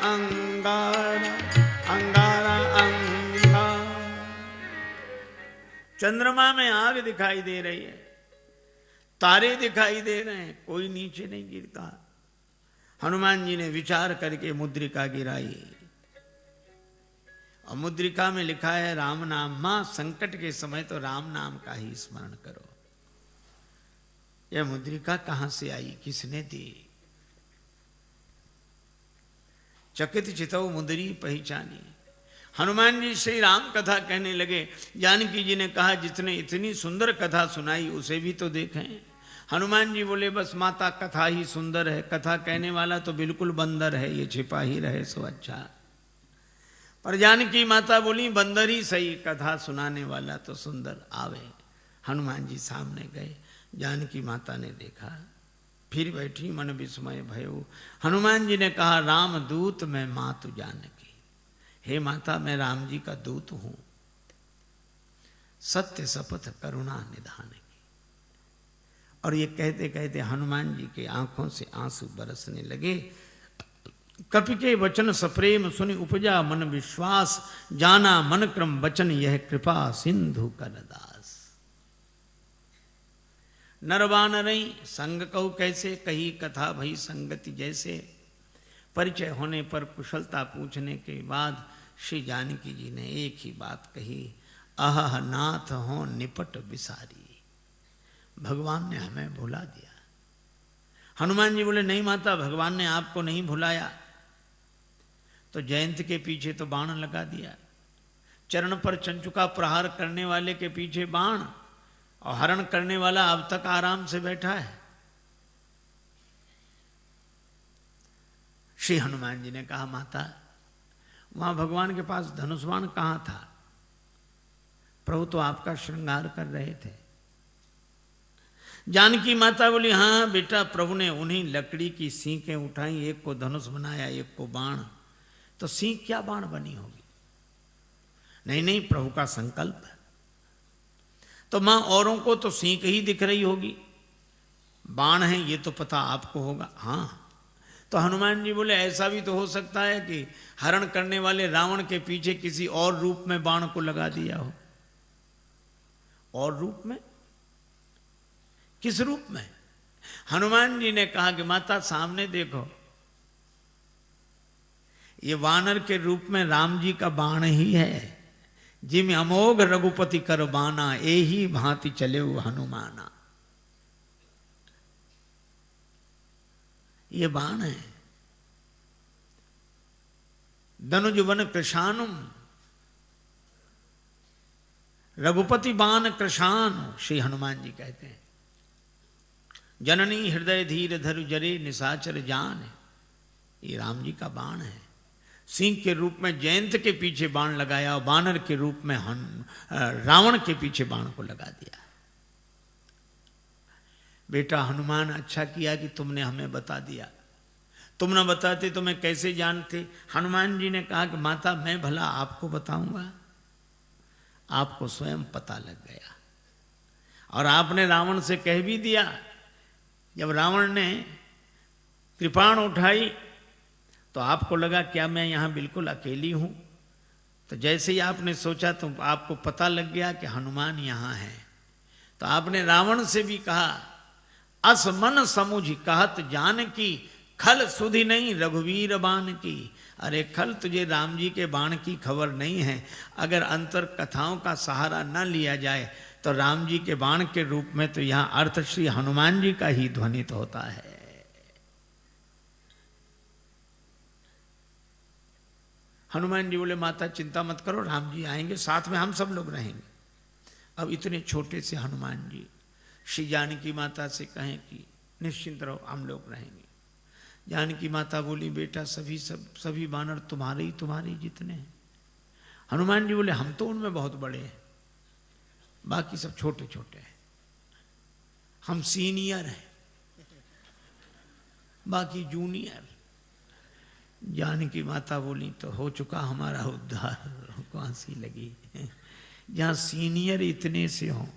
अंगारा अंगारा अंगार। चंद्रमा में आग दिखाई दे रही है, तारे दिखाई दे रहे हैं, कोई नीचे नहीं गिरता। हनुमान जी ने विचार करके मुद्रिका गिराई और मुद्रिका में लिखा है राम नाम। मां संकट के समय तो राम नाम का ही स्मरण करो। यह मुद्रिका कहां से आई, किसने दी? चकित चितौ मुद्री पहचानी। हनुमान जी श्री राम कथा कहने लगे। जानकी जी ने कहा जितने इतनी सुंदर कथा सुनाई उसे भी तो देखें। हनुमान जी बोले बस माता कथा ही सुंदर है, कथा कहने वाला तो बिल्कुल बंदर है, ये छिपा ही रहे सो अच्छा। पर जानकी माता बोली बंदर ही सही, कथा सुनाने वाला तो सुंदर आवे। हनुमान जी सामने गए, जानकी माता ने देखा, फिर बैठी मन विस्मय भयो। हनुमान जी ने कहा राम दूत मैं मातु जानकी। हे माता मैं राम जी का दूत हूं, सत्य शपथ करुणा निधान की। और ये कहते कहते हनुमान जी के आंखों से आंसू बरसने लगे। कपि के वचन सप्रेम सुनि उपजा मन विश्वास, जाना मन क्रम वचन यह कृपा सिंधु करदास। नरवानरई संग कहु कैसे, कही कथा भई संगति जैसे। परिचय होने पर कुशलता पूछने के बाद श्री जानकी जी ने एक ही बात कही, अह नाथ हो निपट बिसारी। भगवान ने हमें भुला दिया। हनुमान जी बोले नहीं माता, भगवान ने आपको नहीं भुलाया। तो जयंत के पीछे तो बाण लगा दिया, चरण पर चंचुका प्रहार करने वाले के पीछे बाण, और हरण करने वाला अब तक आराम से बैठा है। श्री हनुमान जी ने कहा माता वहां भगवान के पास धनुष बाण कहां था? प्रभु तो आपका श्रृंगार कर रहे थे। जानकी माता बोली हाँ बेटा, प्रभु ने उन्हीं लकड़ी की सीखें उठाई, एक को धनुष बनाया एक को बाण। तो सीख क्या बाण बनी होगी? नहीं नहीं, प्रभु का संकल्प है। तो मां औरों को तो सीख ही दिख रही होगी, बाण है ये तो पता आपको होगा। हाँ, तो हनुमान जी बोले ऐसा भी तो हो सकता है कि हरण करने वाले रावण के पीछे किसी और रूप में बाण को लगा दिया हो। और रूप में? किस रूप में? हनुमान जी ने कहा कि माता सामने देखो, ये वानर के रूप में राम जी का बाण ही है। जिम अमोघ रघुपति कर बाना, एही भांति चले हनुमाना। ये बाण है। दनुज वन कृशानुम, रघुपति बाण कृशान, श्री हनुमान जी कहते हैं। जननी हृदय धीर धरु जरे निशाचर जान, ये राम जी का बाण है। सिंह के रूप में जयंत के पीछे बाण लगाया और बानर के रूप में रावण के पीछे बाण को लगा दिया। बेटा हनुमान अच्छा किया कि तुमने हमें बता दिया, तुम न बताते तो मैं कैसे जानते। हनुमान जी ने कहा कि माता मैं भला आपको बताऊंगा, आपको स्वयं पता लग गया। और आपने रावण से कह भी दिया। जब रावण ने कृपाण उठाई तो आपको लगा क्या मैं यहां बिल्कुल अकेली हूं? तो जैसे ही आपने सोचा तो आपको पता लग गया कि हनुमान यहां है। तो आपने रावण से भी कहा, अस मन समुझ कहत जान की, खल सुधि नहीं रघुवीर बाण की। अरे खल, तुझे राम जी के बाण की खबर नहीं है। अगर अंतर कथाओं का सहारा न लिया जाए तो राम जी के बाण के रूप में तो यहां अर्थ श्री हनुमान जी का ही ध्वनित होता है। हनुमान जी बोले माता चिंता मत करो, राम जी आएंगे, साथ में हम सब लोग रहेंगे। अब इतने छोटे से हनुमान जी श्री जानकी माता से कहें कि निश्चिंत रहो, हम लोग रहेंगे। जानकी माता बोली बेटा सभी बानर तुम्हारे जितने हैं। हनुमान जी बोले हम तो उनमें बहुत बड़े हैं, बाकी सब छोटे छोटे हैं, हम सीनियर हैं, बाकी जूनियर। जानकी माता बोली तो हो चुका हमारा उद्धार, हमको हंसी लगी। जहां सीनियर इतने से हों,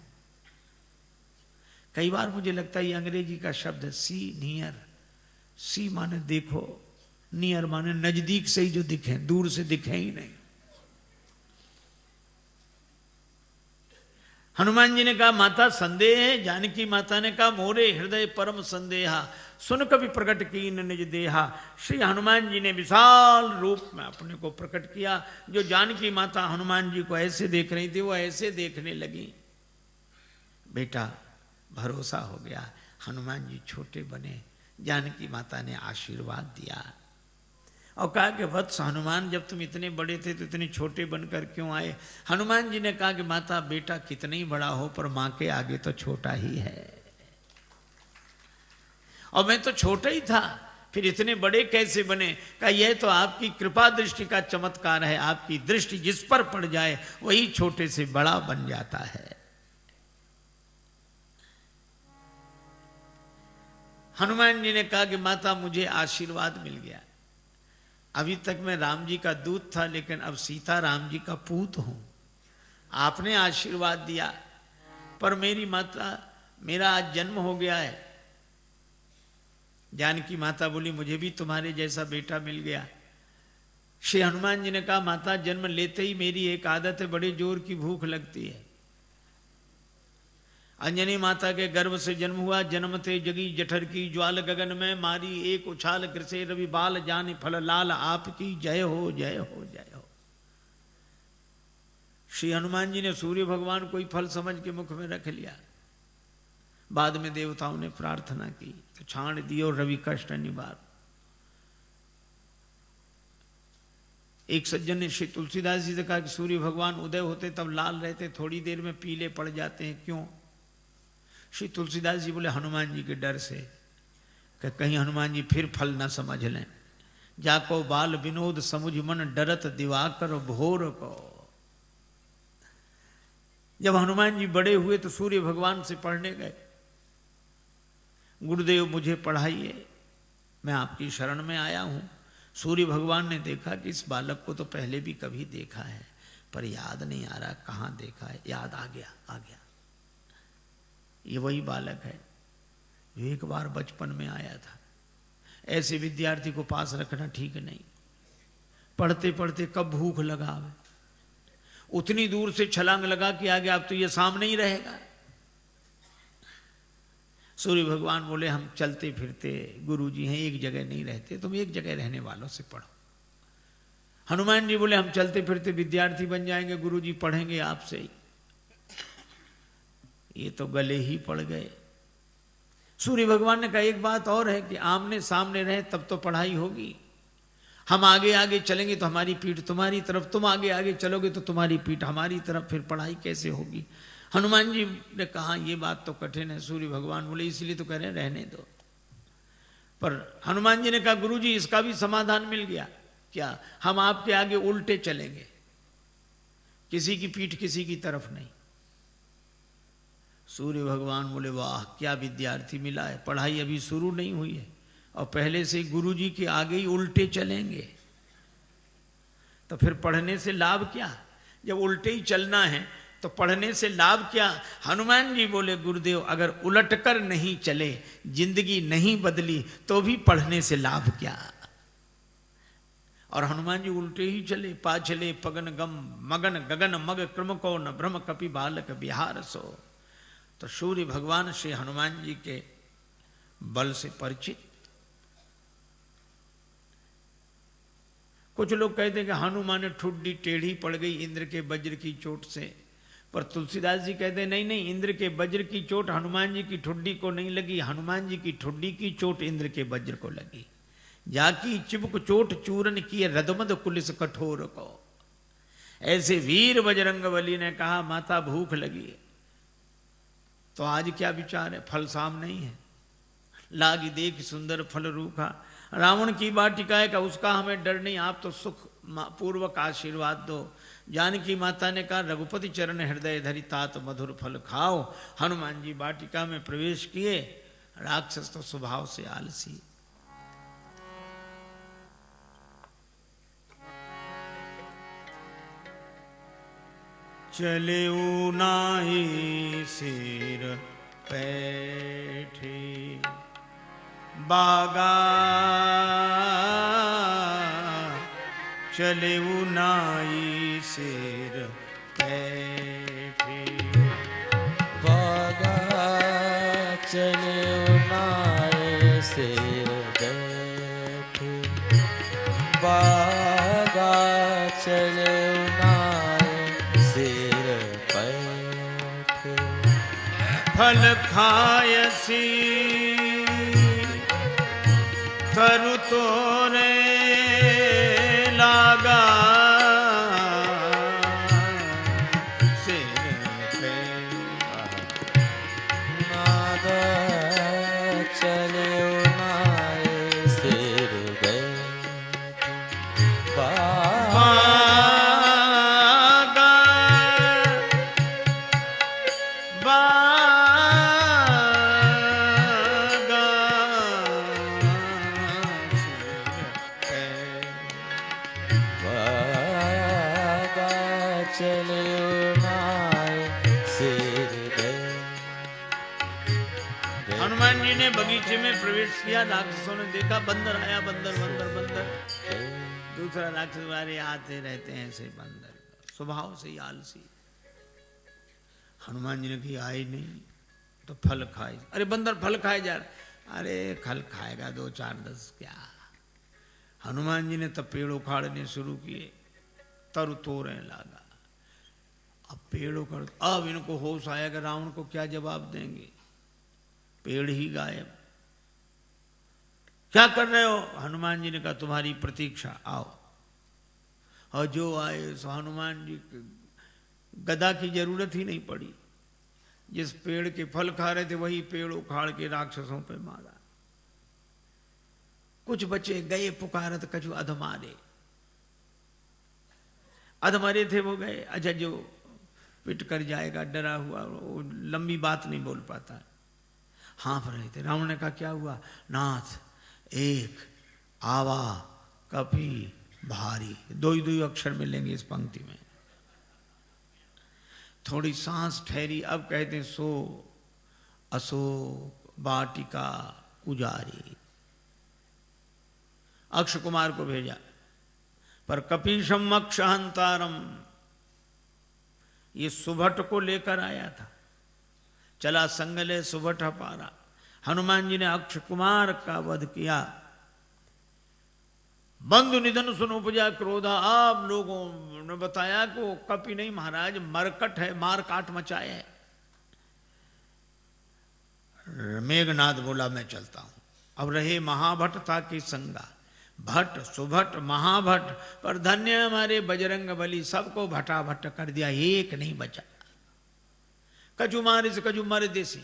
कई बार मुझे लगता है ये अंग्रेजी का शब्द है सीनियर। सी माने देखो, नियर माने नजदीक से ही जो दिखे, दूर से दिखे ही नहीं। हनुमान जी ने कहा माता संदेह है। जानकी माता ने कहा मोरे हृदय परम संदेहा, सुन कभी प्रकट कीन निज देहा। श्री हनुमान जी ने विशाल रूप में अपने को प्रकट किया। जो जानकी माता हनुमान जी को ऐसे देख रही थी वो ऐसे देखने लगी। बेटा भरोसा हो गया, हनुमान जी छोटे बने। जानकी माता ने आशीर्वाद दिया और कहा कि वत्स हनुमान, जब तुम इतने बड़े थे तो इतने छोटे बनकर क्यों आए? हनुमान जी ने कहा कि माता बेटा कितना ही बड़ा हो पर मां के आगे तो छोटा ही है, और मैं तो छोटा ही था, फिर इतने बड़े कैसे बने? कहा यह तो आपकी कृपा दृष्टि का चमत्कार है। आपकी दृष्टि जिस पर पड़ जाए वही छोटे से बड़ा बन जाता है। हनुमान जी ने कहा कि माता मुझे आशीर्वाद मिल गया। अभी तक मैं राम जी का दूत था, लेकिन अब सीता राम जी का पूत हूं। आपने आशीर्वाद दिया, पर मेरी माता मेरा आज जन्म हो गया है। जानकी माता बोली मुझे भी तुम्हारे जैसा बेटा मिल गया। श्री हनुमान जी ने कहा माता जन्म लेते ही मेरी एक आदत है, बड़े जोर की भूख लगती है। अंजनी माता के गर्भ से जन्म हुआ, जन्मते जगी जठर की ज्वाल, गगन में मारी एक उछाल, कृषे रवि बाल, जाने फल लाल, आपकी जय हो जय हो जय हो। श्री हनुमान जी ने सूर्य भगवान को ही फल समझ के मुख में रख लिया। बाद में देवताओं ने प्रार्थना की तो छाण दियो रवि कष्ट निवार। एक सज्जन ने श्री तुलसीदास जी से कहा कि सूर्य भगवान उदय होते तब लाल रहते, थोड़ी देर में पीले पड़ जाते हैं, क्यों? श्री तुलसीदास जी बोले हनुमान जी के डर से, कि कहीं हनुमान जी फिर फल न समझ लें। जाको बाल विनोद समुझ मन, डरत दिवाकर भोर को। जब हनुमान जी बड़े हुए तो सूर्य भगवान से पढ़ने गए, गुरुदेव मुझे पढ़ाइए, मैं आपकी शरण में आया हूं। सूर्य भगवान ने देखा कि इस बालक को तो पहले भी कभी देखा है, पर याद नहीं आ रहा कहाँ देखा है। याद आ गया, आ गया, ये वही बालक है जो एक बार बचपन में आया था। ऐसे विद्यार्थी को पास रखना ठीक नहीं। पढ़ते पढ़ते कब भूख लगा, उतनी दूर से छलांग लगा कि आ गया, अब तो ये सामने ही रहेगा। सूर्य भगवान बोले हम चलते फिरते गुरुजी हैं, एक जगह नहीं रहते, तुम एक जगह रहने वालों से पढ़ो। हनुमान जी बोले हम चलते फिरते विद्यार्थी बन जाएंगे, गुरुजी पढ़ेंगे आपसे ही। ये तो गले ही पड़ गए। सूर्य भगवान ने कहा एक बात और है कि आमने सामने रहे तब तो पढ़ाई होगी। हम आगे आगे चलेंगे तो हमारी पीठ तुम्हारी तरफ, तुम आगे आगे चलोगे तो तुम्हारी पीठ हमारी तरफ, फिर पढ़ाई कैसे होगी? हनुमान जी ने कहा ये बात तो कठिन है। सूर्य भगवान बोले इसलिए तो कह रहे हैं रहने दो। पर हनुमान जी ने कहा गुरुजी इसका भी समाधान मिल गया। क्या? हम आपके आगे उल्टे चलेंगे, किसी की पीठ किसी की तरफ नहीं। सूर्य भगवान बोले वाह क्या विद्यार्थी मिला है, पढ़ाई अभी शुरू नहीं हुई है और पहले से गुरुजी के आगे ही उल्टे चलेंगे, तो फिर पढ़ने से लाभ क्या? जब उल्टे ही चलना है तो पढ़ने से लाभ क्या? हनुमान जी बोले गुरुदेव अगर उलटकर नहीं चले, जिंदगी नहीं बदली, तो भी पढ़ने से लाभ क्या? और हनुमान जी उल्टे ही चले। पाछले पगन गम मगन गगन मग क्रम को न भ्रम कपि बालक बिहार सो। तो सूर्य भगवान श्री हनुमान जी के बल से परिचित। कुछ लोग कहते हैं कि हनुमान ठुड्डी टेढ़ी पड़ गई इंद्र के वज्र की चोट से, पर तुलसीदास जी कहते हैं नहीं नहीं, इंद्र के वज्र की चोट हनुमान जी की ठुड्डी को नहीं लगी, हनुमान जी की ठुड्डी की चोट इंद्र के वज्र को लगी। जाकी चिबुक चोट चूरन किए रदमद कुलिस कठोर को। ऐसे वीर बजरंगबली ने कहा माता भूख लगी, तो आज क्या विचार है? फल साम नहीं है, लागी देख सुंदर फल रूखा। रावण की वाटिका है का उसका हमें डर नहीं, आप तो सुख पूर्वक आशीर्वाद दो। जानकी माता ने कहा रघुपति चरण हृदय धरि तात मधुर फल खाओ। हनुमान जी वाटिका में प्रवेश किए। राक्षस तो स्वभाव से आलसी। चले नाही सिर पैठी बागा चले नाई सिर बैठे। बागा चले नाई सिर बैठे। बागा चले नाई सिर बैठे। फल खायसी तरु तोरे लागा सिर पे। नाद चले नाय सिर बैठे। बागा हनुमान जी ने बगीचे में प्रवेश किया। राक्षसों ने देखा बंदर आया, बंदर बंदर बंदर। दूसरा राक्षस वाले आते रहते हैं ऐसे बंदर, स्वभाव से ही आलसी। हनुमान जी ने कहा आए नहीं तो फल खाए। अरे बंदर फल खाए जा रहे। अरे फल खाएगा 2 4 10 क्या। हनुमान जी ने तब पेड़ उखाड़ने शुरू किए, तरु तोड़ने लगा। अब पेड़ उखाड़, अब इनको होश आया कि रावण को क्या जवाब देंगे। पेड़ ही गायब। क्या कर रहे हो? हनुमान जी ने कहा तुम्हारी प्रतीक्षा, आओ। और जो आए सो हनुमान जी गदा की जरूरत ही नहीं पड़ी। जिस पेड़ के फल खा रहे थे वही पेड़ उखाड़ के राक्षसों पे मारा। कुछ बचे गए पुकारत कछु अधमारे। अधमरे थे वो गए। अच्छा जो पिट कर जाएगा डरा हुआ, वो लंबी बात नहीं बोल पाता, हाँफ रहे थे। रावण ने कहा क्या हुआ? नाथ एक आवा कपी भारी, 2 ही 2 अक्षर मिलेंगे इस पंक्ति में। थोड़ी सांस ठहरी, अब कहते हैं सो अशोक वाटिका उजारी। अक्ष कुमार को भेजा, पर कपीशम अक्षहंतारम, ये सुभट को लेकर आया था। चला संगले सुभट पारा। हनुमान जी ने अक्ष कुमार का वध किया। बंधु निधन सुन उपजा क्रोधा। आप लोगों ने बताया कि वो कपि नहीं महाराज, मरकट है, मार काट मचाए है। मेघनाद बोला मैं चलता हूं। अब रहे महाभट था कि संगा, भट्ट सुभट महाभट्ट, पर धन्य हमारे बजरंग बली, सबको भटा भट्ट कर दिया, एक नहीं बचा। कजू मारे से कजू मारे देसी,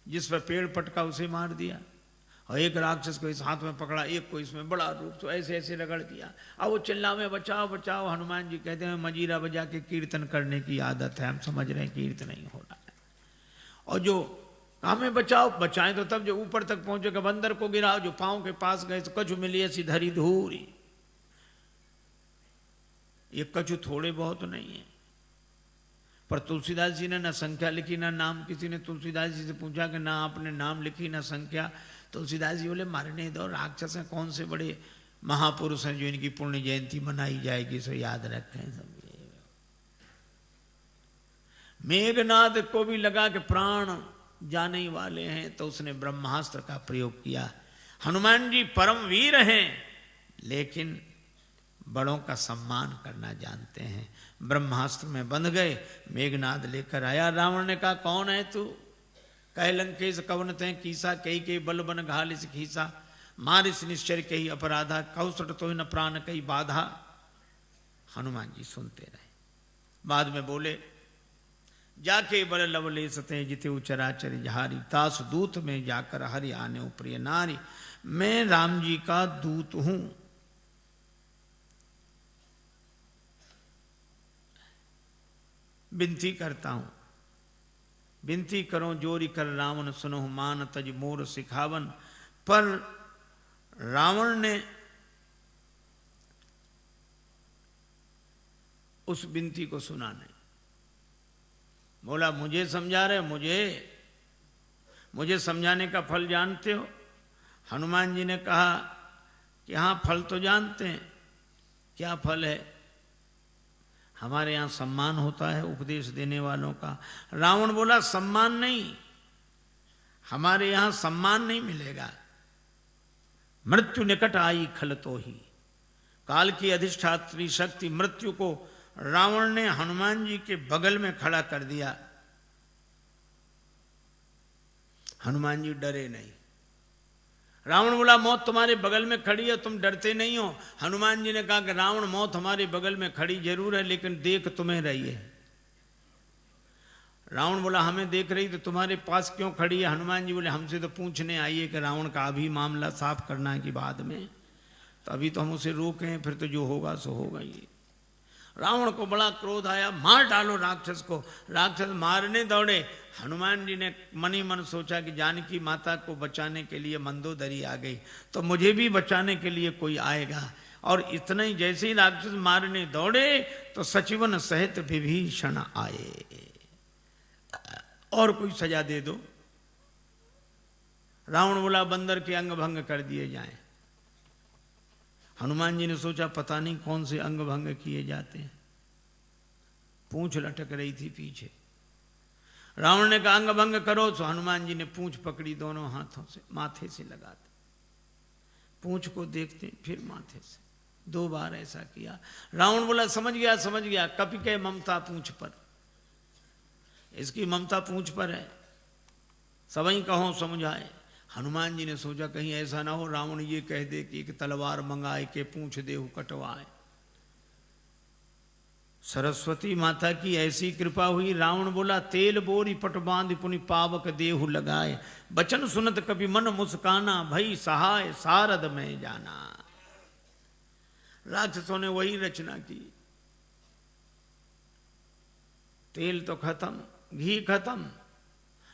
जिस पर पेड़ पटका उसे मार दिया। और एक राक्षस को इस हाथ में पकड़ा, एक को इसमें बड़ा रूप, तो ऐसे ऐसे रगड़ दिया। अब वो चिल्लावे बचाओ बचाओ। हनुमान जी कहते हैं मजीरा बजा के कीर्तन करने की आदत है, हम समझ रहे हैं कीर्तन नहीं हो रहा है। और जो हमें बचाओ, बचाएं तो तब जो ऊपर तक पहुंचेगा। बंदर को गिराओ, जो पांव के पास गए तो कछु मिली ऐसी धरी धूरी। ये कछु थोड़े बहुत नहीं है। पर तुलसीदास जी ने ना संख्या लिखी ना नाम। किसी ने तुलसीदास जी से पूछा कि ना आपने नाम लिखी ना संख्या। तुलसीदास जी बोले मरने दो, राक्षस हैं, कौन से बड़े महापुरुष हैं जो इनकी पुण्य जयंती मनाई जाएगी, सो याद रखें सब। मेघनाद को भी लगा कि प्राण जाने ही वाले हैं, तो उसने ब्रह्मास्त्र का प्रयोग किया। हनुमान जी परम वीर हैं, लेकिन बड़ों का सम्मान करना जानते हैं। ब्रह्मास्त्र में बंध गए। मेघनाद लेकर आया। रावण ने कहा कौन है तू? कह लंकेश कवन ते कीसा, कई के बल बन घालिस खीसा, मारिस निश्चर कही अपराधा, कौसट तो न प्राण कई बाधा। हनुमान जी सुनते रहे। बाद में बोले जाके बल लवले सते जिते उचराचर जहारी, तास दूत में जाकर हरि आने प्रिय नारी। मैं राम जी का दूत हूं। विनती करता हूं, विनती करो जोरी कर रावण सुनो, मान तज मोर सिखावन। पर रावण ने उस विनती को सुना नहीं। बोला मुझे समझा रहे, मुझे समझाने का फल जानते हो? हनुमान जी ने कहा कि हाँ फल तो जानते हैं, क्या फल है? हमारे यहाँ सम्मान होता है उपदेश देने वालों का। रावण बोला सम्मान नहीं, हमारे यहाँ सम्मान नहीं मिलेगा। मृत्यु निकट आई खल तो ही, काल की अधिष्ठात्री शक्ति मृत्यु को रावण ने हनुमान जी के बगल में खड़ा कर दिया। हनुमान जी डरे नहीं। रावण बोला मौत तुम्हारे बगल में खड़ी है, तुम डरते नहीं हो? हनुमान जी ने कहा कि रावण मौत हमारे बगल में खड़ी जरूर है, लेकिन देख तुम्हें रही है। रावण बोला हमें देख रही तो तुम्हारे पास क्यों खड़ी है? हनुमान जी बोले हमसे तो पूछने आई है कि रावण का अभी मामला साफ करना है कि बाद में, तो अभी तो हम उसे रोके, फिर तो जो होगा सो होगा ही। रावण को बड़ा क्रोध आया, मार डालो राक्षस को। राक्षस मारने दौड़े। हनुमान जी ने मन ही मन सोचा कि जानकी माता को बचाने के लिए मंदोदरी आ गई, तो मुझे भी बचाने के लिए कोई आएगा। और इतना ही जैसे ही राक्षस मारने दौड़े तो सचिवन सहित विभीषण आए। और कोई सजा दे दो। रावण बोला बंदर के अंग भंग कर दिए जाएं। हनुमान जी ने सोचा पता नहीं कौन से अंग भंग किए जाते हैं। पूंछ लटक रही थी पीछे। रावण ने कहा अंग भंग करो, तो हनुमान जी ने पूंछ पकड़ी, दोनों हाथों से माथे से लगाते, पूंछ को देखते फिर माथे से, 2 बार ऐसा किया। रावण बोला समझ गया, कपि के ममता पूंछ पर, इसकी ममता पूंछ पर है, सबई कहो समझाए। हनुमान जी ने सोचा कहीं ऐसा ना हो रावण ये कह दे कि एक तलवार मंगाए के पूंछ देहु कटवाए। सरस्वती माता की ऐसी कृपा हुई। रावण बोला तेल बोरी पट बांध पुनि पावक देहु लगाए, बचन सुनत कभी मन मुस्काना, भई सहाय सारद में जाना। राक्षसों ने वही रचना की। तेल तो खत्म, घी खत्म।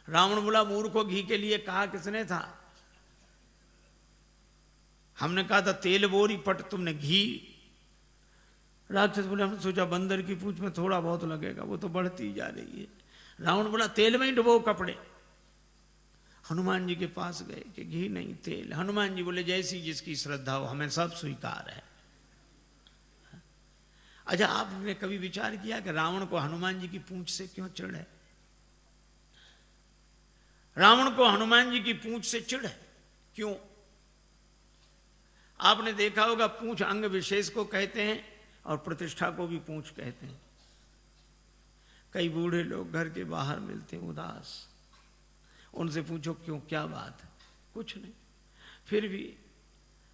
रावण बोला मूर्खों घी के लिए कहा किसने था? हमने कहा था तेल बोरी पट, तुमने घी। राक्षस बोले हमने सोचा बंदर की पूंछ में थोड़ा बहुत लगेगा, वो तो बढ़ती जा रही है। रावण बोला तेल में ही डुबो कपड़े। हनुमान जी के पास गए कि घी नहीं तेल। हनुमान जी बोले जैसी जिसकी श्रद्धा हो, हमें सब स्वीकार है। अच्छा आपने कभी विचार किया कि रावण को हनुमान जी की पूंछ से क्यों चिढ़ है? रावण को हनुमान जी की पूंछ से चिढ़ है क्यों? आपने देखा होगा पूंछ अंग विशेष को कहते हैं और प्रतिष्ठा को भी पूंछ कहते हैं। कई बूढ़े लोग घर के बाहर मिलते हैं उदास, उनसे पूछो क्यों, क्या बात है? कुछ नहीं, फिर भी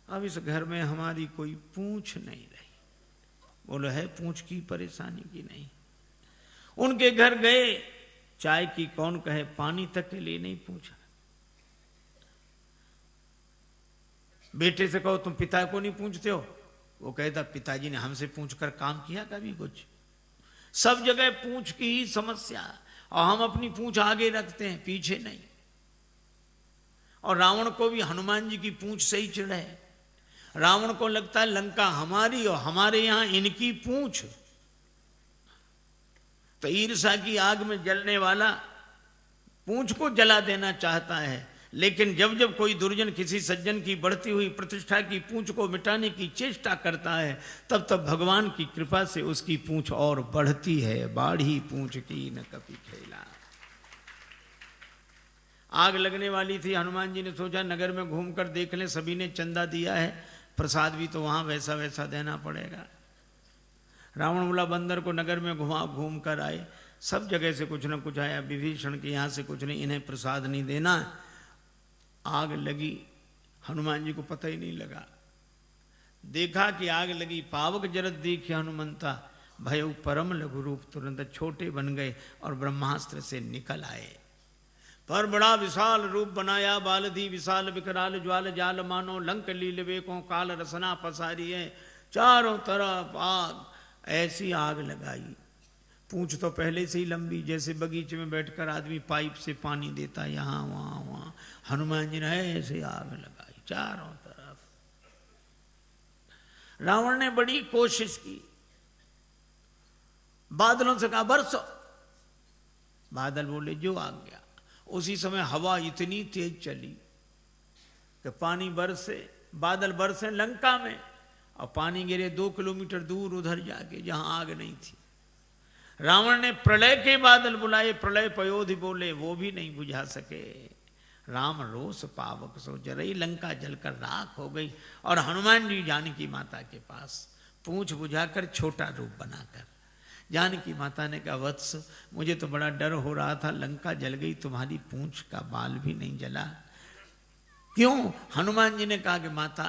अब इस घर में हमारी कोई पूंछ नहीं रही। बोलो है पूंछ की परेशानी की नहीं। उनके घर गए, चाय की कौन कहे, पानी तक के लिए नहीं पूछा। बेटे से कहो तुम पिता को नहीं पूछते हो, वो कहता पिताजी ने हमसे पूछकर काम किया कभी कुछ? सब जगह पूंछ की ही समस्या, और हम अपनी पूंछ आगे रखते हैं पीछे नहीं। और रावण को भी हनुमान जी की पूंछ से ही चिढ़ है। रावण को लगता है लंका हमारी और हमारे यहां इनकी पूंछ। तो ईर्ष्या की आग में जलने वाला पूंछ को जला देना चाहता है, लेकिन जब जब कोई दुर्जन किसी सज्जन की बढ़ती हुई प्रतिष्ठा की पूंछ को मिटाने की चेष्टा करता है, तब तब भगवान की कृपा से उसकी पूंछ और बढ़ती है। बाढ़ी पूंछ की न कभी खेला। आग लगने वाली थी। हनुमान जी ने सोचा नगर में घूमकर देख लें, सभी ने चंदा दिया है, प्रसाद भी तो वहां वैसा वैसा देना पड़ेगा। रावण बोला बंदर को नगर में घूम कर आए, सब जगह से कुछ न कुछ आया, विभीषण के यहाँ से कुछ नहीं, इन्हें प्रसाद नहीं देना। आग लगी, हनुमान जी को पता ही नहीं लगा। देखा कि आग लगी, पावक जरत देखी हनुमंता, भय परम लघु रूप, तुरंत छोटे बन गए और ब्रह्मास्त्र से निकल आए। पर बड़ा विशाल रूप बनाया, बालधी विशाल विकराल ज्वाल जाल मानो, लंक लील वेकों काल रसना पसारी है, चारों तरफ आग। ऐसी आग लगाई, पूंछ तो पहले से ही लंबी, जैसे बगीचे में बैठकर आदमी पाइप से पानी देता, यहाँ वहां वहां। हनुमान जी ने ऐसे आग लगाई चारों तरफ। रावण ने बड़ी कोशिश की, बादलों से कहा बरसो, बादल बोले जो आ गया। उसी समय हवा इतनी तेज चली कि पानी बरसे बादल बरसे लंका में और पानी गिरे 2 किलोमीटर दूर उधर जाके जहां आग नहीं थी। रावण ने प्रलय के बादल बुलाए, प्रलय पयोधि बोले, वो भी नहीं बुझा सके। राम रोष पावक सो जरई, लंका जलकर राख हो गई। और हनुमान जी जानकी माता के पास पूंछ बुझाकर छोटा रूप बनाकर, जानकी माता ने कहा वत्स मुझे तो बड़ा डर हो रहा था, लंका जल गई, तुम्हारी पूंछ का बाल भी नहीं जला। क्यों? हनुमान जी ने कहा कि माता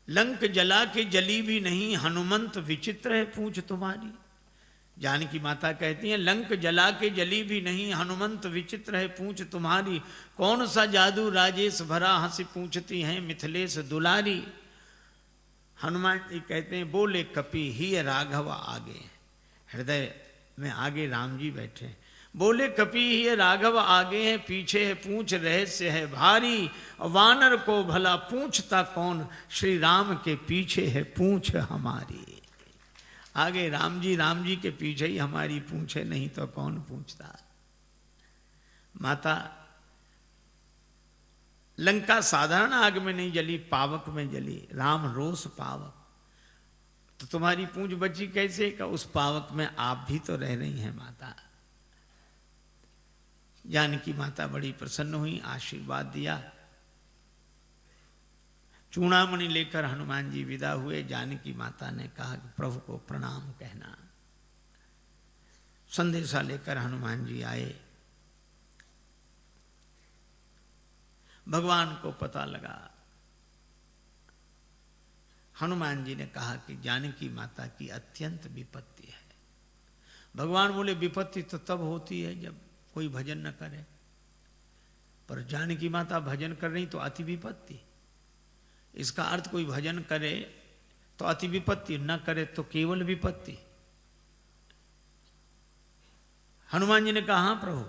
लंक जला के जली भी नहीं, हनुमंत विचित्र है पूंछ तुम्हारी। जानकी माता कहती हैं लंक जला के जली भी नहीं, हनुमंत विचित्र है पूंछ तुम्हारी। कौन सा जादू राजेश भरा, हंसी पूछती हैं मिथिलेश दुलारी। हनुमान जी कहते हैं बोले कपि ही राघव आगे, हृदय में आगे राम जी बैठे। बोले कपि ही राघव आगे है, पीछे है पूंछ रहस्य है भारी। वानर को भला पूछता कौन, श्री राम के पीछे है पूंछ हमारी। आगे राम जी के पीछे ही हमारी पूंछ है, नहीं तो कौन पूछता। माता लंका साधारण आग में नहीं जली, पावक में जली। राम रोष पावक, तो तुम्हारी पूंछ बची कैसे? का उस पावक में आप भी तो रह रही हैं माता। जानकी माता बड़ी प्रसन्न हुई, आशीर्वाद दिया। चूड़ामणि लेकर हनुमान जी विदा हुए। जानकी माता ने कहा कि प्रभु को प्रणाम कहना। संदेशा लेकर हनुमान जी आए। भगवान को पता लगा। हनुमान जी ने कहा कि जानकी माता की अत्यंत विपत्ति है। भगवान बोले विपत्ति तो तब होती है जब कोई भजन न करे, पर जानकी माता भजन कर रही तो अति विपत्ति। इसका अर्थ कोई भजन करे तो अति विपत्ति, न करे तो केवल विपत्ति। हनुमान जी ने कहा हाँ प्रभु।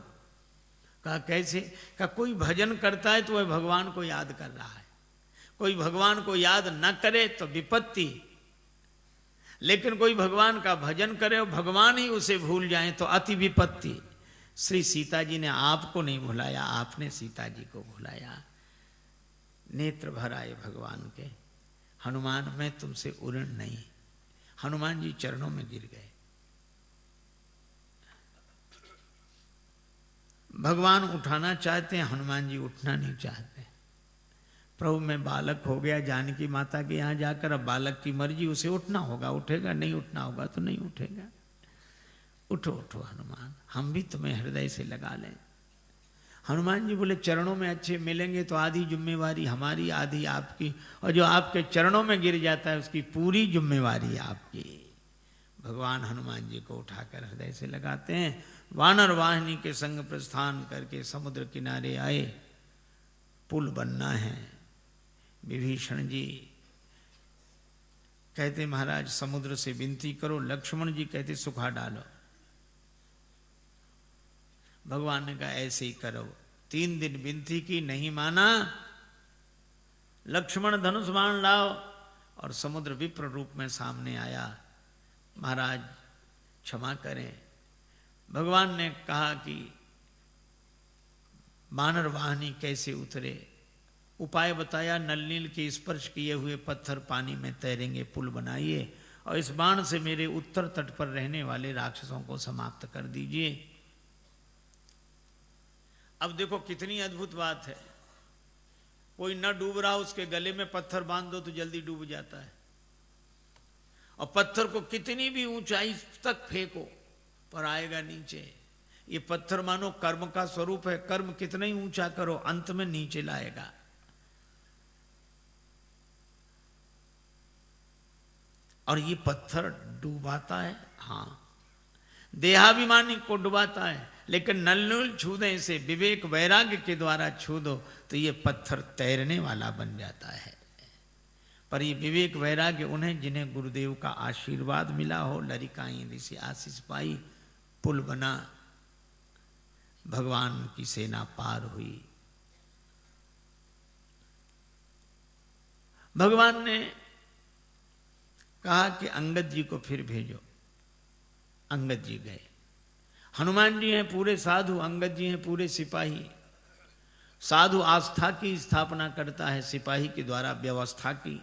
कहा कैसे? कहा कोई भजन करता है तो वह भगवान को याद कर रहा है, कोई भगवान को याद न करे तो विपत्ति, लेकिन कोई भगवान का भजन करे और भगवान ही उसे भूल जाए तो अति विपत्ति। श्री सीता जी ने आपको नहीं भुलाया, आपने सीता जी को भुलाया। नेत्र भर आए भगवान के। हनुमान मैं तुमसे उऋण नहीं। हनुमान जी चरणों में गिर गए। भगवान उठाना चाहते हैं, हनुमान जी उठना नहीं चाहते। प्रभु मैं बालक हो गया जानकी माता के यहाँ जाकर, अब बालक की मर्जी, उसे उठना होगा उठेगा, नहीं उठना होगा तो नहीं उठेगा। उठो उठो हनुमान, हम भी तुम्हें हृदय से लगा लें। हनुमान जी बोले चरणों में अच्छे मिलेंगे तो आधी जिम्मेवारी हमारी, आधी आपकी, और जो आपके चरणों में गिर जाता है उसकी पूरी जिम्मेवारी आपकी। भगवान हनुमान जी को उठाकर हृदय से लगाते हैं। वानर वाहिनी के संग प्रस्थान करके समुद्र किनारे आए। पुल बनना है। विभीषण जी कहते महाराज समुद्र से विनती करो, लक्ष्मण जी कहते सुखा डालो। भगवान ने कहा ऐसे ही करो। 3 दिन विनती की, नहीं माना। लक्ष्मण धनुष बाण लाओ, और समुद्र विप्र रूप में सामने आया। महाराज क्षमा करें। भगवान ने कहा कि वानर वाहिनी कैसे उतरे, उपाय बताया। नल नील के स्पर्श किए हुए पत्थर पानी में तैरेंगे, पुल बनाइए, और इस बाण से मेरे उत्तर तट पर रहने वाले राक्षसों को समाप्त कर दीजिए। अब देखो कितनी अद्भुत बात है। कोई न डूब रहा, उसके गले में पत्थर बांध दो तो जल्दी डूब जाता है, और पत्थर को कितनी भी ऊंचाई तक फेंको पर आएगा नीचे। ये पत्थर मानो कर्म का स्वरूप है, कर्म कितना ही ऊंचा करो अंत में नीचे लाएगा। और ये पत्थर डुबाता है, हाँ, देहाभिमानी को डुबाता है, लेकिन नलनूल छूने से, विवेक वैराग्य के द्वारा छू दो तो ये पत्थर तैरने वाला बन जाता है। पर ये विवेक वैराग्य उन्हें जिन्हें गुरुदेव का आशीर्वाद मिला हो, लरिकाई ऋषि आशीष पाई, पुल बना, भगवान की सेना पार हुई। भगवान ने कहा कि अंगद जी को फिर भेजो। अंगद जी गए। हनुमान जी हैं पूरे साधु, अंगद जी हैं पूरे सिपाही। साधु आस्था की स्थापना करता है, सिपाही के द्वारा व्यवस्था की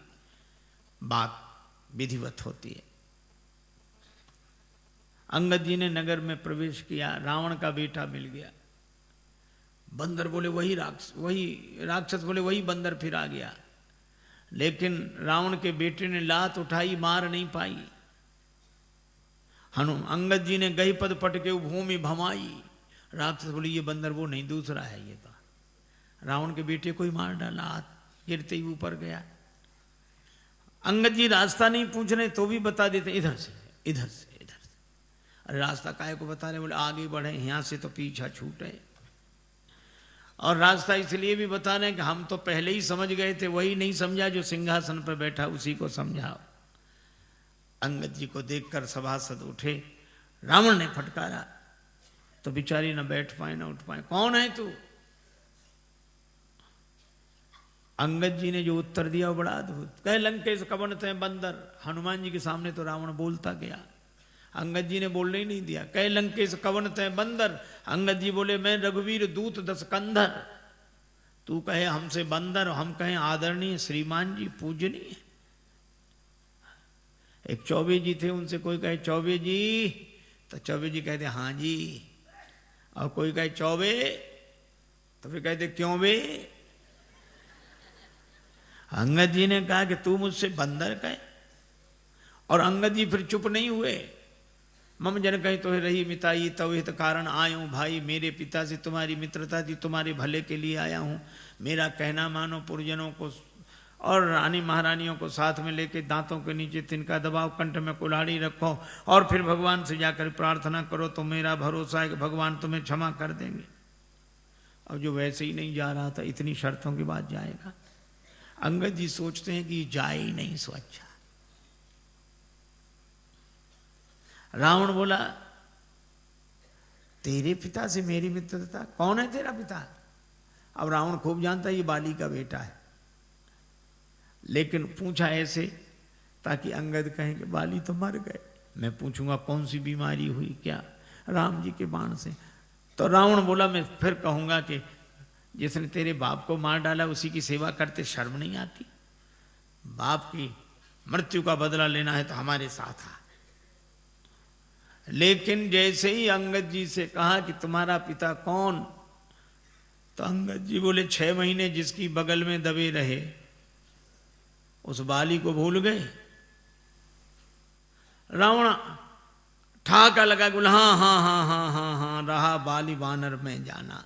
बात विधिवत होती है। अंगद जी ने नगर में प्रवेश किया, रावण का बेटा मिल गया। बंदर बोले वही राक्षस बोले वही बंदर फिर आ गया। लेकिन रावण के बेटे ने लात उठाई, मार नहीं पाई। अंगद जी ने गही पद पटके भूमि भमाई। राक्षस बोले ये बंदर वो नहीं, दूसरा है ये तो। रावण के बेटे को ही मार डाला, हाथ गिरते ही ऊपर गया। अंगद जी रास्ता नहीं पूछ रहे तो भी बता देते इधर से इधर से इधर से। अरे रास्ता काहे को बता रहे? बोले आगे बढ़े, यहां से तो पीछा छूटे। और रास्ता इसलिए भी बता रहे हैं कि हम तो पहले ही समझ गए थे, वही नहीं समझा जो सिंहासन पर बैठा उसी को समझाओ। अंगद जी को देखकर सभासद उठे। रावण ने फटकारा तो बिचारी न बैठ पाए न उठ पाए। कौन है तू? अंगद जी ने जो उत्तर दिया वो बड़ा अद्भुत। कह लंकेश कवन तय बंदर। हनुमान जी के सामने तो रावण बोलता गया, अंगद जी ने बोलने ही नहीं दिया। कह लंकेश कवन तय बंदर। अंगद जी बोले मैं रघुवीर दूत दस कंधर। तू कहे हमसे बंदर, हम कहें आदरणीय श्रीमान जी पूजनीय। एक चौबे जी थे, उनसे कोई कहे चौबे जी तो चौबे जी कहते हाँ जी, और कोई कहे चौबे तो फिर कहते क्यों बे। अंगद जी ने कहा कि तू मुझसे बंदर कहे, और अंगद जी फिर चुप नहीं हुए। मम जन कही तो रही मिताई तव हित कारण आयूं। भाई मेरे पिता से तुम्हारी मित्रता थी, तुम्हारे भले के लिए आया हूं। मेरा कहना मानो, पुरजनों को और रानी महारानियों को साथ में लेके दांतों के नीचे तिनका दबाओ, कंठ में कुल्हाड़ी रखो और फिर भगवान से जाकर प्रार्थना करो। तो मेरा भरोसा है कि भगवान तुम्हें क्षमा कर देंगे। और जो वैसे ही नहीं जा रहा था, इतनी शर्तों के बाद जाएगा। अंगद जी सोचते हैं कि जाए ही नहीं सो अच्छा। रावण बोला तेरे पिता से मेरी मित्रता, कौन है तेरा पिता? अब रावण खूब जानता है ये बाली का बेटा है, लेकिन पूछा ऐसे ताकि अंगद कहें कि बाली तो मर गए। मैं पूछूंगा कौन सी बीमारी हुई क्या? राम जी के बाण से। तो रावण बोला मैं फिर कहूंगा कि जिसने तेरे बाप को मार डाला उसी की सेवा करते शर्म नहीं आती? बाप की मृत्यु का बदला लेना है तो हमारे साथ आ। लेकिन जैसे ही अंगद जी से कहा कि तुम्हारा पिता कौन, तो अंगद जी बोले 6 महीने जिसकी बगल में दबे रहे उस बाली को भूल गए। रावण ठाका लगा, बोला हाँ हाँ हाँ हाँ हाँ हाँ रहा बाली वानर में जाना।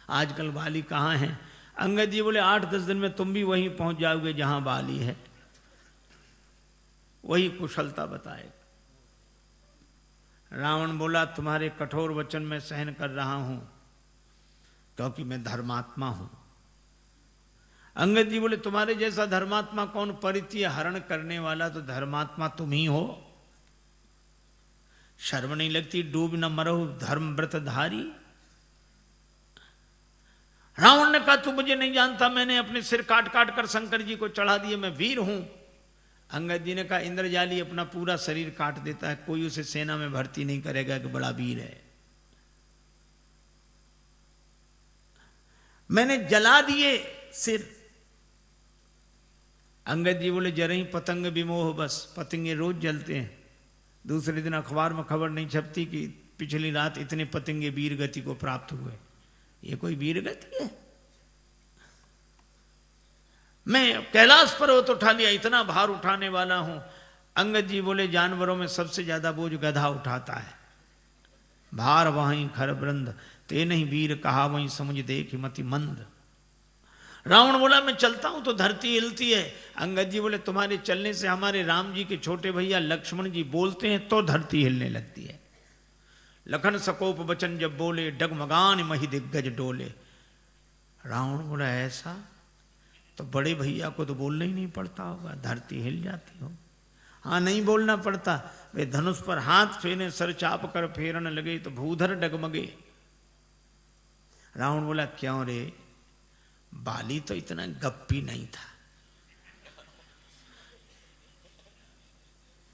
आजकल बाली कहाँ है? अंगद जी बोले 8-10 दिन में तुम भी वहीं पहुंच जाओगे जहां बाली है, वही कुशलता बताएगा। रावण बोला तुम्हारे कठोर वचन में सहन कर रहा हूं क्योंकि मैं धर्मात्मा हूं। अंगद जी बोले तुम्हारे जैसा धर्मात्मा कौन? परित्य हरण करने वाला तो धर्मात्मा तुम ही हो। शर्म नहीं लगती? डूब न मरो धर्म व्रत धारी। रावण ने कहा तू मुझे नहीं जानता, मैंने अपने सिर काट काट कर शंकर जी को चढ़ा दिए, मैं वीर हूं। अंगद जी ने कहा इंद्रजाली अपना पूरा शरीर काट देता है, कोई उसे सेना में भर्ती नहीं करेगा कि बड़ा वीर है। मैंने जला दिए सिर। अंगद जी बोले जरा ही पतंग विमोह, बस पतंगे रोज जलते हैं। दूसरे दिन अखबार में खबर नहीं छपती कि पिछली रात इतने पतंगे वीर गति को प्राप्त हुए। ये कोई वीर गति है? मैं कैलाश पर्वत उठा लिया, इतना भार उठाने वाला हूं। अंगद जी बोले जानवरों में सबसे ज्यादा बोझ गधा उठाता है। भार वहीं खर वृंद, ते नहीं वीर कहा वहीं समझ देख मति मंद। रावण बोला मैं चलता हूं तो धरती हिलती है। अंगद जी बोले तुम्हारे चलने से हमारे राम जी के छोटे भैया लक्ष्मण जी बोलते हैं तो धरती हिलने लगती है। लखन सकोप बचन जब बोले, डगमगान मही दिग्गज डोले। रावण बोला ऐसा तो बड़े भैया को तो बोलना ही नहीं पड़ता होगा, धरती हिल जाती हो। हाँ नहीं बोलना पड़ता, वे धनुष पर हाथ फेरे, सर चाप कर फेरन लगे तो भूधर डगमगे। रावण बोला क्यों रे? बाली तो इतना गप्पी नहीं था।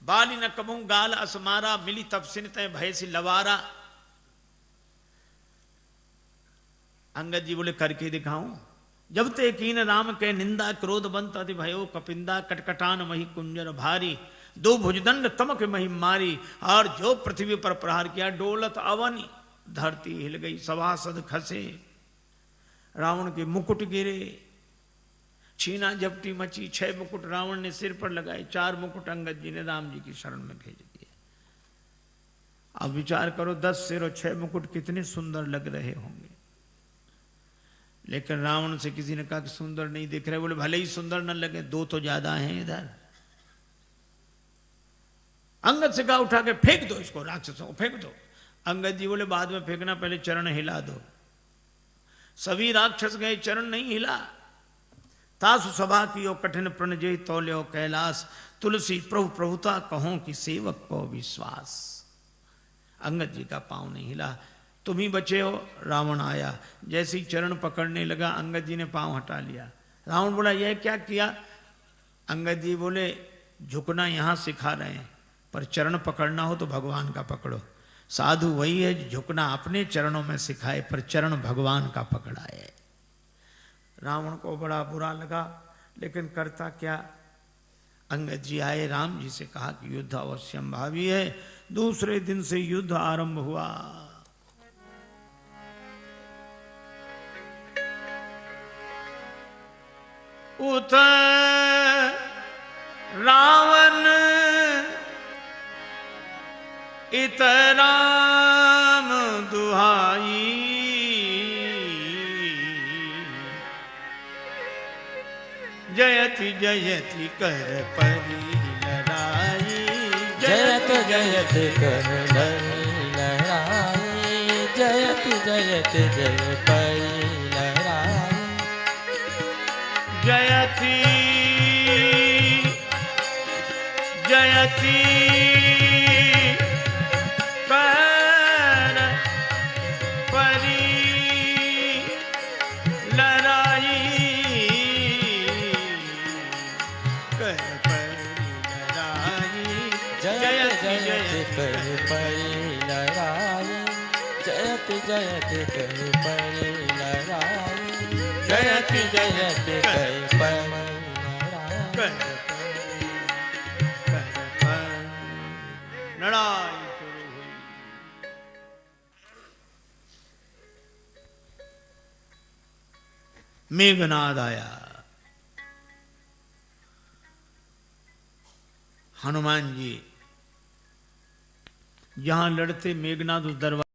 बाली न कबू गाल असमारा, मिली तपसिन तय भय सी लवारा। अंगद जी बोले करके दिखाऊं। जब ते कीन राम के निंदा क्रोध बंत अति भयो कपिंदा कटकटान मही कुंजर भारी दो भुजदंड तमक मही मारी और जो पृथ्वी पर प्रहार किया डोलत अवनी धरती हिल गई सभासद खसे रावण के मुकुट गिरे छीना झपटी मची 6 मुकुट रावण ने सिर पर लगाए 4 मुकुट अंगद जी ने राम जी की शरण में भेज दिए। अब विचार करो 10 सिर और 6 मुकुट कितने सुंदर लग रहे होंगे। लेकिन रावण से किसी ने कहा कि सुंदर नहीं दिख रहे। बोले भले ही सुंदर न लगे 2 तो ज्यादा हैं इधर। अंगद से कहा उठा के फेंक दो इसको राक्षसों को फेंक दो। अंगद जी बोले बाद में फेंकना पहले चरण हिला दो। सभी राक्षस गए चरण नहीं हिला। तासु सभा कियो कठिन प्रणजय तौल्यो कैलाश तुलसी प्रभु प्रभुता कहो कि सेवक को विश्वास। अंगद जी का पांव नहीं हिला। तुम ही बचे हो। रावण आया जैसे ही चरण पकड़ने लगा अंगद जी ने पांव हटा लिया। रावण बोला यह क्या किया। अंगद जी बोले झुकना यहां सिखा रहे हैं पर चरण पकड़ना हो तो भगवान का पकड़ो। साधु वही है झुकना अपने चरणों में सिखाए पर चरण भगवान का पकड़ाए। रावण को बड़ा बुरा लगा लेकिन करता क्या। अंगद जी आए राम जी से कहा कि युद्ध अवश्यम भावी है। दूसरे दिन से युद्ध आरंभ हुआ। उत रावण इत राम दुहाई जयति जयति कर परी लड़ाई। जयत जयत कर लड़ाई जयत जयत जय परी लड़ाई। जयति जयति कर परी लड़ाई कर परी लड़ाई। जयत जयत कर परी लड़ाई जयत जयत कर परी लड़ाई जयत जयत कर परी लड़ाई। लड़ाई शुरू हुई। मेघनाद आया। हनुमान जी जहां लड़ते मेघनाद उस दरबार